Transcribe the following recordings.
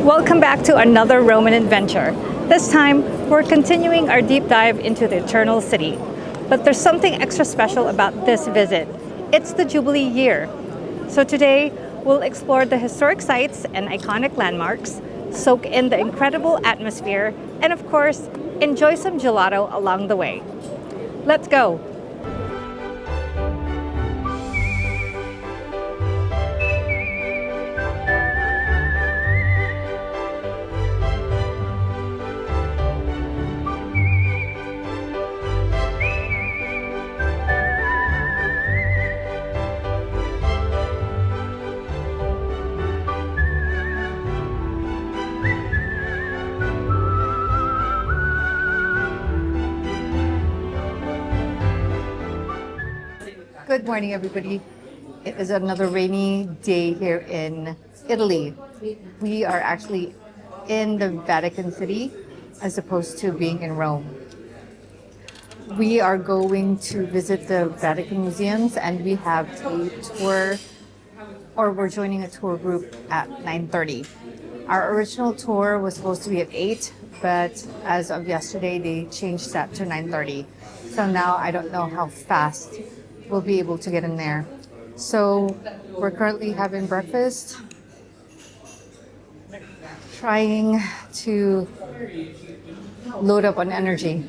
Welcome back to another Roman adventure. This time, we're continuing our deep dive into the Eternal City. But there's something extra special about this visit. It's the Jubilee year. So today, we'll explore the historic sites and iconic landmarks, soak in the incredible atmosphere, and of course, enjoy some gelato along the way. Let's go! Good morning, everybody. It is another rainy day here in Italy. We are actually in the Vatican City as opposed to being in Rome. We are going to visit the Vatican Museums and we have a tour, or we're joining a tour group at 9:30. Our original tour was supposed to be at 8, but as of yesterday, they changed that to 9:30. So now I don't know how fast we'll be able to get in there. So we're currently having breakfast, trying to load up on energy.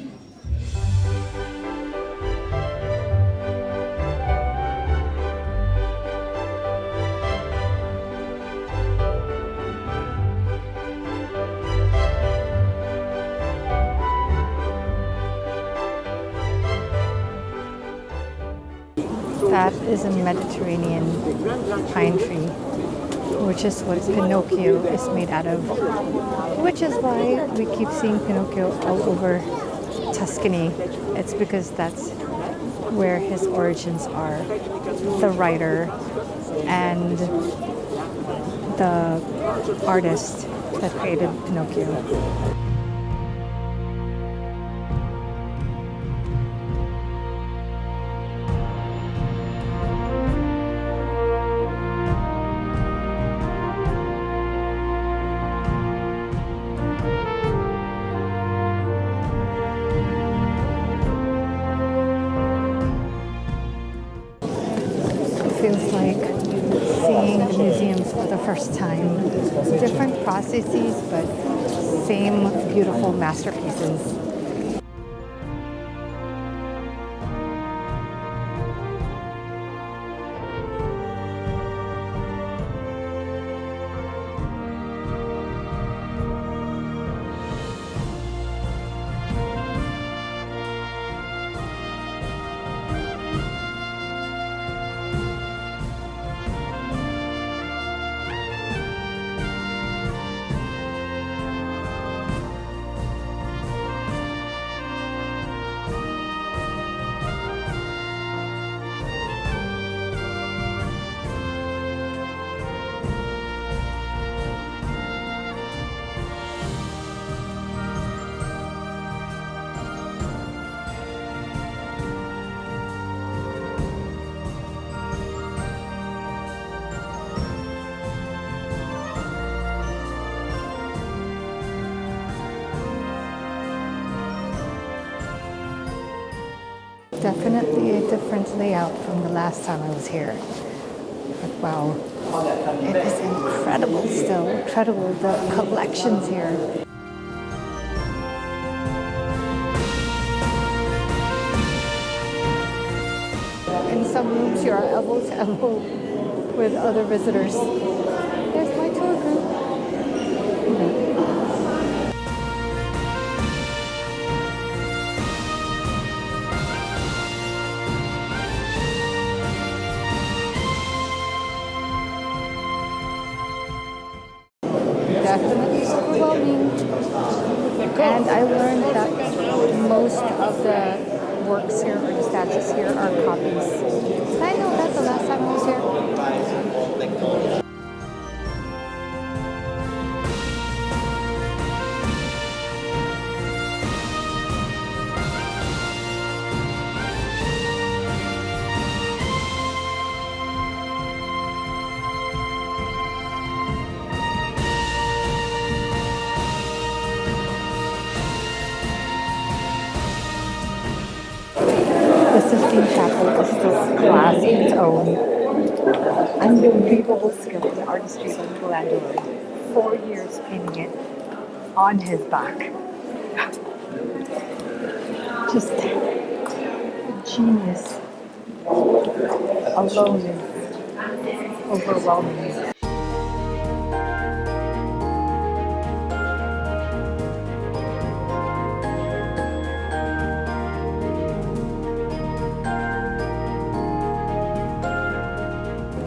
That is a Mediterranean pine tree, which is what Pinocchio is made out of, which is why we keep seeing Pinocchio all over Tuscany. It's because that's where his origins are. The writer and the artist that created Pinocchio. Feels like seeing the museums for the first time. Different processes, but same beautiful masterpieces. Definitely a different layout from the last time I was here. But wow, it is incredible still. Incredible, the collections here. In some rooms you are elbow to elbow with other visitors. There's my tour group. Definitely overwhelming. And I learned that most of the works here or the statues here are copies. Did I know that the last time I was here? class in its own. Unbelievable skill and artistry by Michelangelo. 4 years painting it on his back. Just genius alone is overwhelming.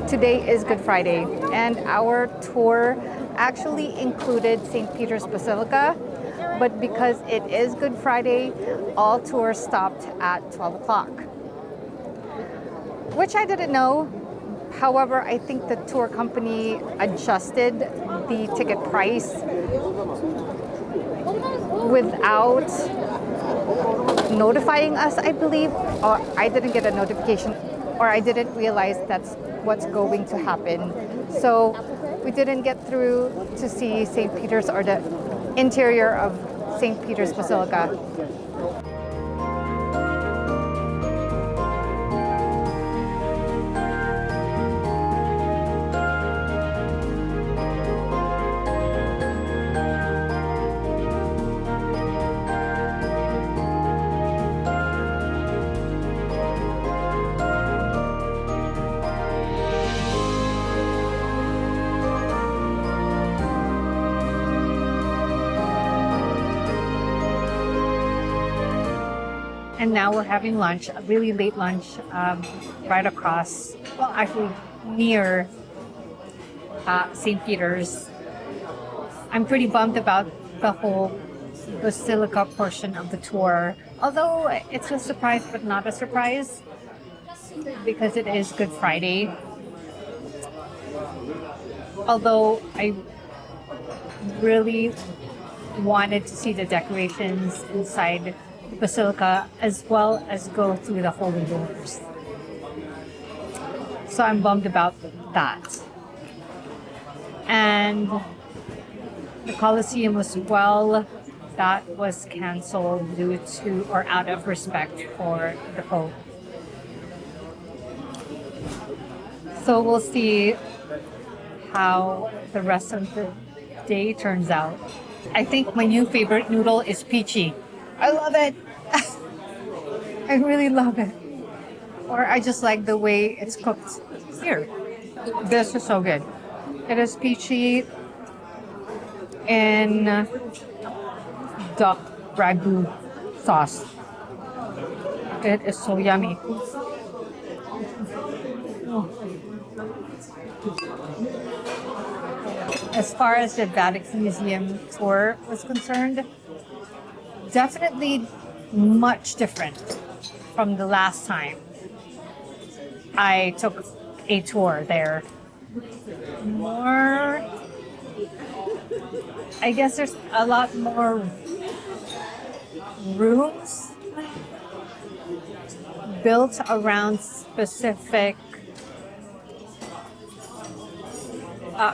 Today is Good Friday, and our tour actually included St. Peter's Basilica, but because it is Good Friday, all tours stopped at 12 o'clock, which I didn't know. However, I think the tour company adjusted the ticket price without notifying us, I believe, or I didn't get a notification, or I didn't realize that's what's going to happen. So we didn't get through to see St. Peter's or the interior of St. Peter's Basilica. And now we're having lunch, a really late lunch, right across, well, actually near St. Peter's. I'm pretty bummed about the whole Basilica portion of the tour, although it's a surprise, but not a surprise, because it is Good Friday. Although I really wanted to see the decorations inside Basilica as well as go through the holy doors. So I'm bummed about that. And the Colosseum as well, that was canceled due to or out of respect for the Pope. So we'll see how the rest of the day turns out. I think my new favorite noodle is peachy. I love it. I really love it. Or I just like the way it's cooked here. This is so good. It is peachy in duck ragu sauce. It is so yummy. As far as the Vatican Museum tour was concerned, definitely much different from the last time I took a tour there. More, I guess there's a lot more rooms built around specific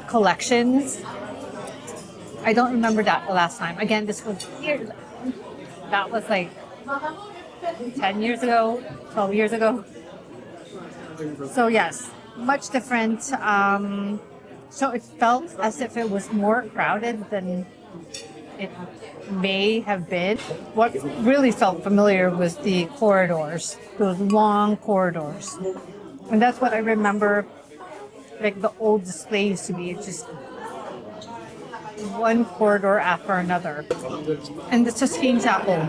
collections. I don't remember that the last time. Again, this was years. That was like 10 years ago, 12 years ago. So yes, much different. So it felt as if it was more crowded than it may have been. What really felt familiar was the corridors, those long corridors. And that's what I remember, like the old display used to be. It's just one corridor after another. And the Sistine Chapel,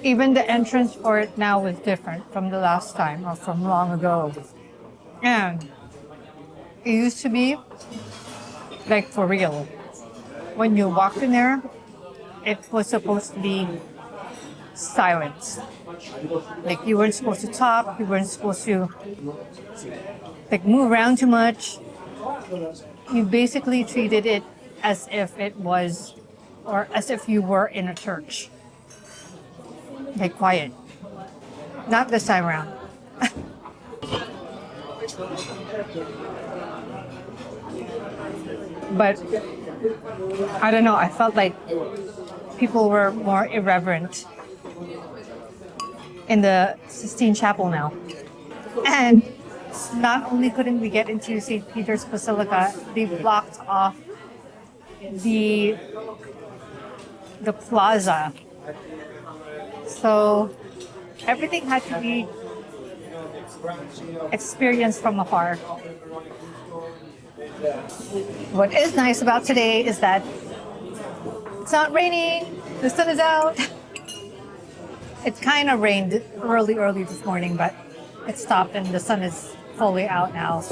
even the entrance for it now is different from the last time or from long ago. And it used to be like for real. When you walked in there, it was supposed to be silence. Like you weren't supposed to talk, you weren't supposed to like move around too much. You basically treated it as if it was, or as if you were in a church. Like quiet. Not this time around. But I don't know, I felt like people were more irreverent in the Sistine Chapel now. And not only couldn't we get into St. Peter's Basilica, they blocked off the plaza. So everything had to be experienced from afar. What is nice about today is that it's not raining, the sun is out. It kind of rained early this morning, but it stopped and the sun is fully out now.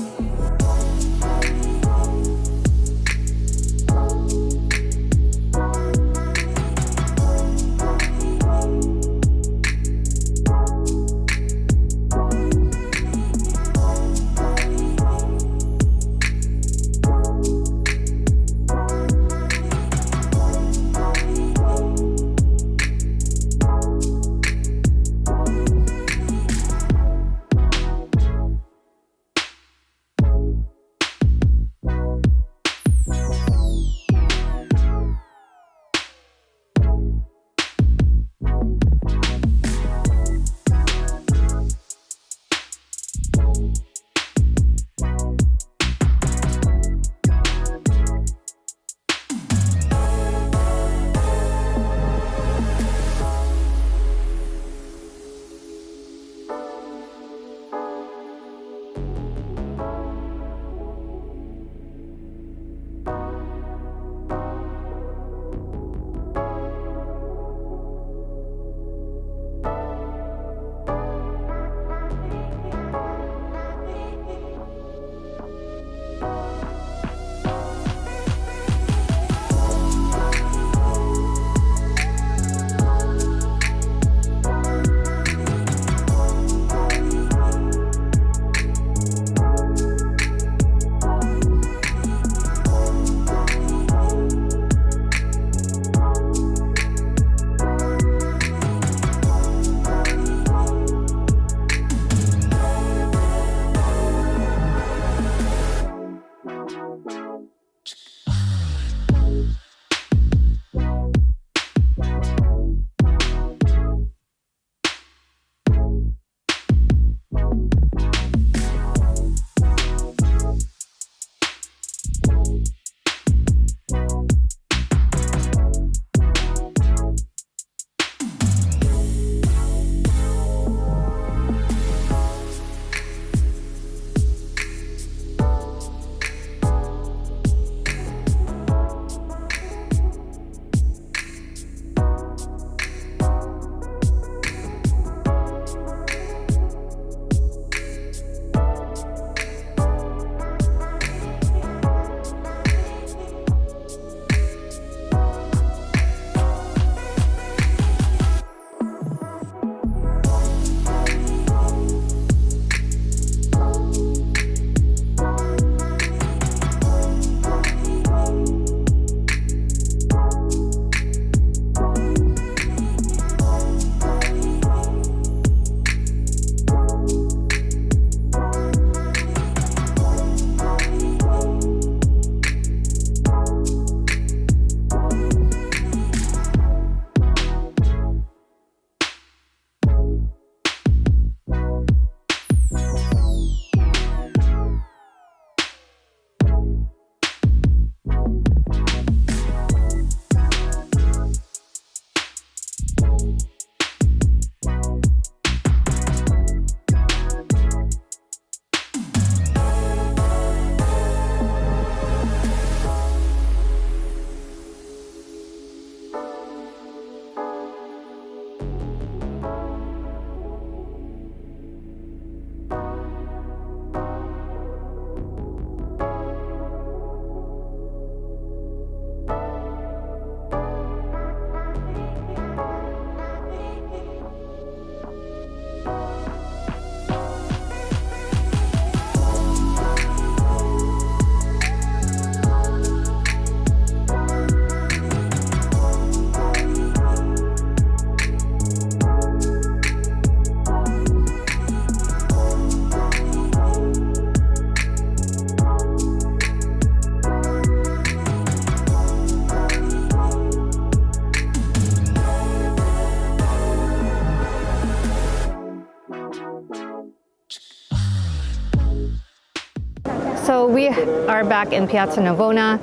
are back in Piazza Navona.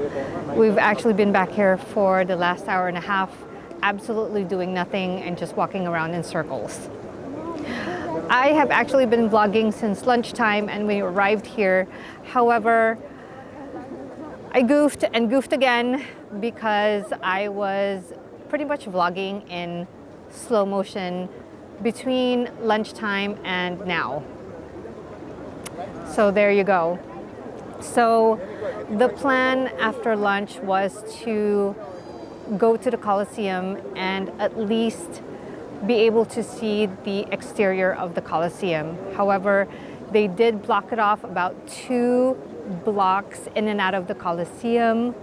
We've actually been back here for the last hour and a half, absolutely doing nothing and just walking around in circles. I have actually been vlogging since lunchtime and we arrived here. However, I goofed and goofed again because I was pretty much vlogging in slow motion between lunchtime and now. So there you go. So the plan after lunch was to go to the Colosseum and at least be able to see the exterior of the Colosseum. However, they did block it off about 2 blocks in and out of the Colosseum.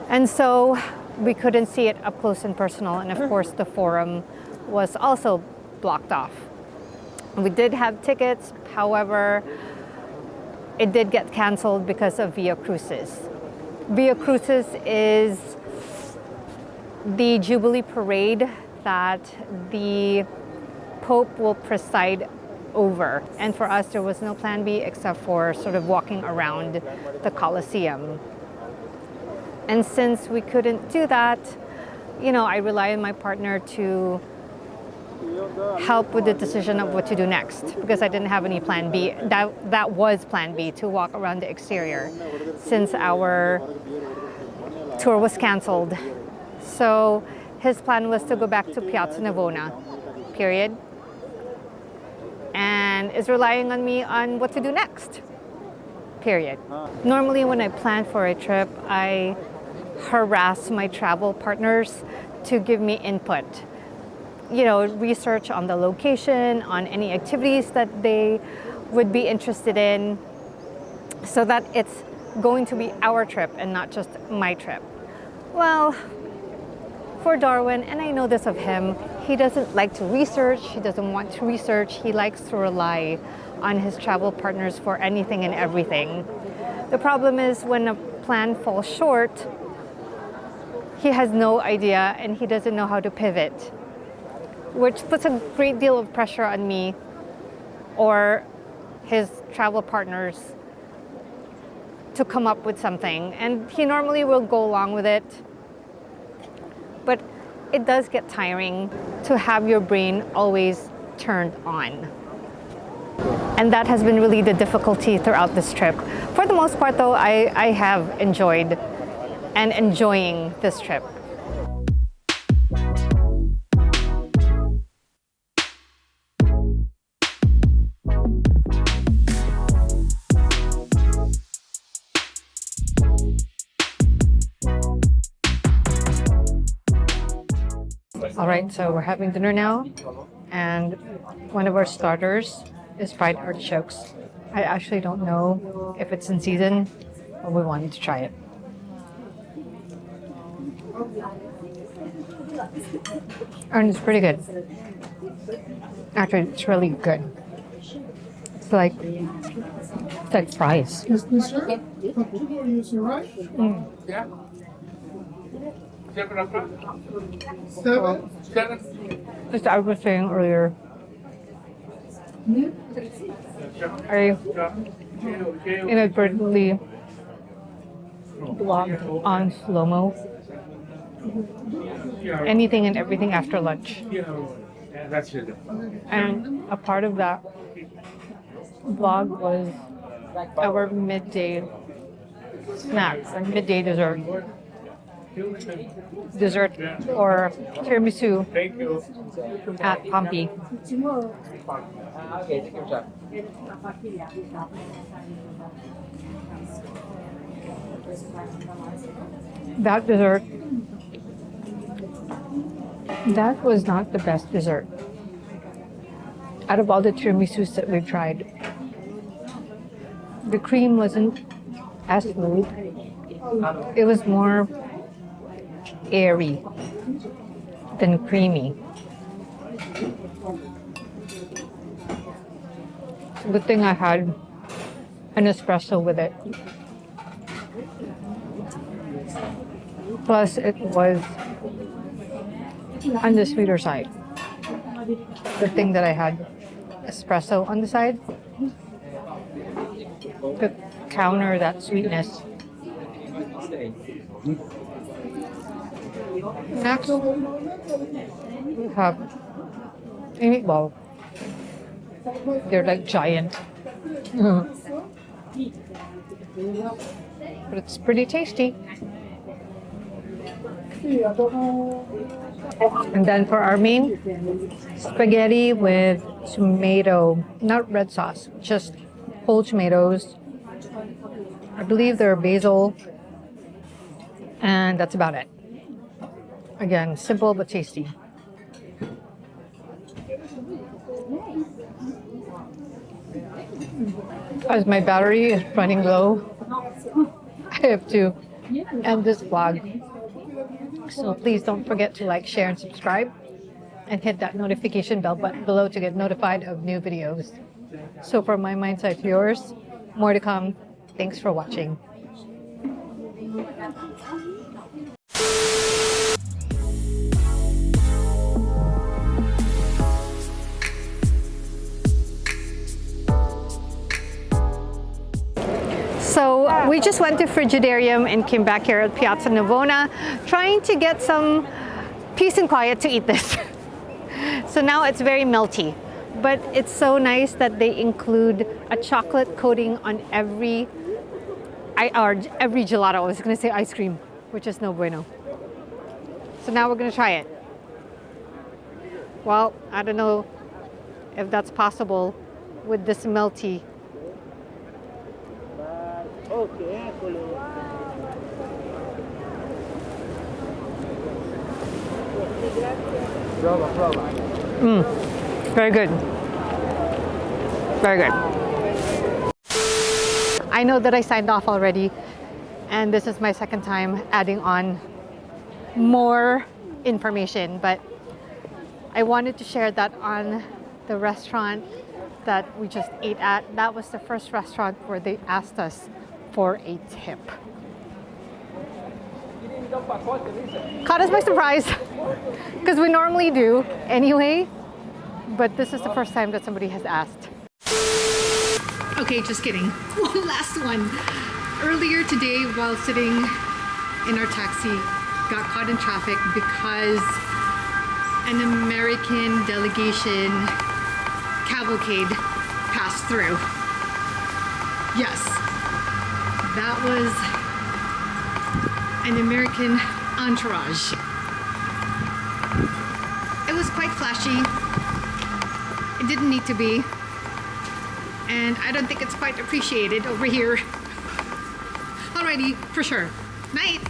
And so we couldn't see it up close and personal. And of course, the Forum was also blocked off. We did have tickets, however, it did get canceled because of Via Crucis. Via Crucis is the Jubilee parade that the Pope will preside over. And for us, there was no plan B except for sort of walking around the Colosseum. And since we couldn't do that, you know, I rely on my partner to help with the decision of what to do next because I didn't have any plan B. That was plan B, to walk around the exterior since our tour was canceled. So his plan was to go back to Piazza Navona, period, and is relying on me on what to do next, period. Normally when I plan for a trip, I harass my travel partners to give me input. You know, research on the location, on any activities that they would be interested in, so that it's going to be our trip and not just my trip. Well, for Darwin, and I know this of him, he doesn't like to research, he doesn't want to research, he likes to rely on his travel partners for anything and everything. The problem is when a plan falls short, he has no idea and he doesn't know how to pivot, which puts a great deal of pressure on me or his travel partners to come up with something. And he normally will go along with it, but it does get tiring to have your brain always turned on. And that has been really the difficulty throughout this trip. For the most part though, I have enjoyed and enjoying this trip. All right, so we're having dinner now, and one of our starters is fried artichokes. I actually don't know if it's in season, but we wanted to try it. And it's pretty good. Actually, it's really good. It's like fries. As I was saying earlier, I inadvertently vlogged on slow-mo. Anything and everything after lunch. And a part of that vlog was our midday snacks and midday dessert. Or tiramisu at Pompeii. That dessert, that was not the best dessert. Out of all the tiramisus that we've tried, the cream wasn't as smooth. It was more airy than creamy. Good thing I had an espresso with it. Plus, it was on the sweeter side. Good thing that I had espresso on the side. The counter that sweetness. Next, we have a meatball. They're like giant. But it's pretty tasty. And then for our main, spaghetti with tomato, not red sauce, just whole tomatoes. I believe they're basil. And that's about it. Again, simple but tasty. As my battery is running low, I have to end this vlog. So please don't forget to like, share, and subscribe. And hit that notification bell button below to get notified of new videos. So from my mind side to yours, more to come. Thanks for watching. So we just went to Frigidarium and came back here at Piazza Navona, trying to get some peace and quiet to eat this. So now it's very melty, but it's so nice that they include a chocolate coating on every gelato. I was going to say ice cream, which is no bueno. So now we're going to try it. Well, I don't know if that's possible with this melty. Very good. Very good. I know that I signed off already, and this is my second time adding on more information, but I wanted to share that on the restaurant that we just ate at. That was the first restaurant where they asked us for a tip. Caught us by surprise, because we normally do anyway, but this is the first time that somebody has asked. Okay, just kidding. One last one. Earlier today, while sitting in our taxi, got caught in traffic because an American delegation cavalcade passed through. Yes, that was an American entourage. It was quite flashy. It didn't need to be. And I don't think it's quite appreciated over here. Alrighty, for sure. Night.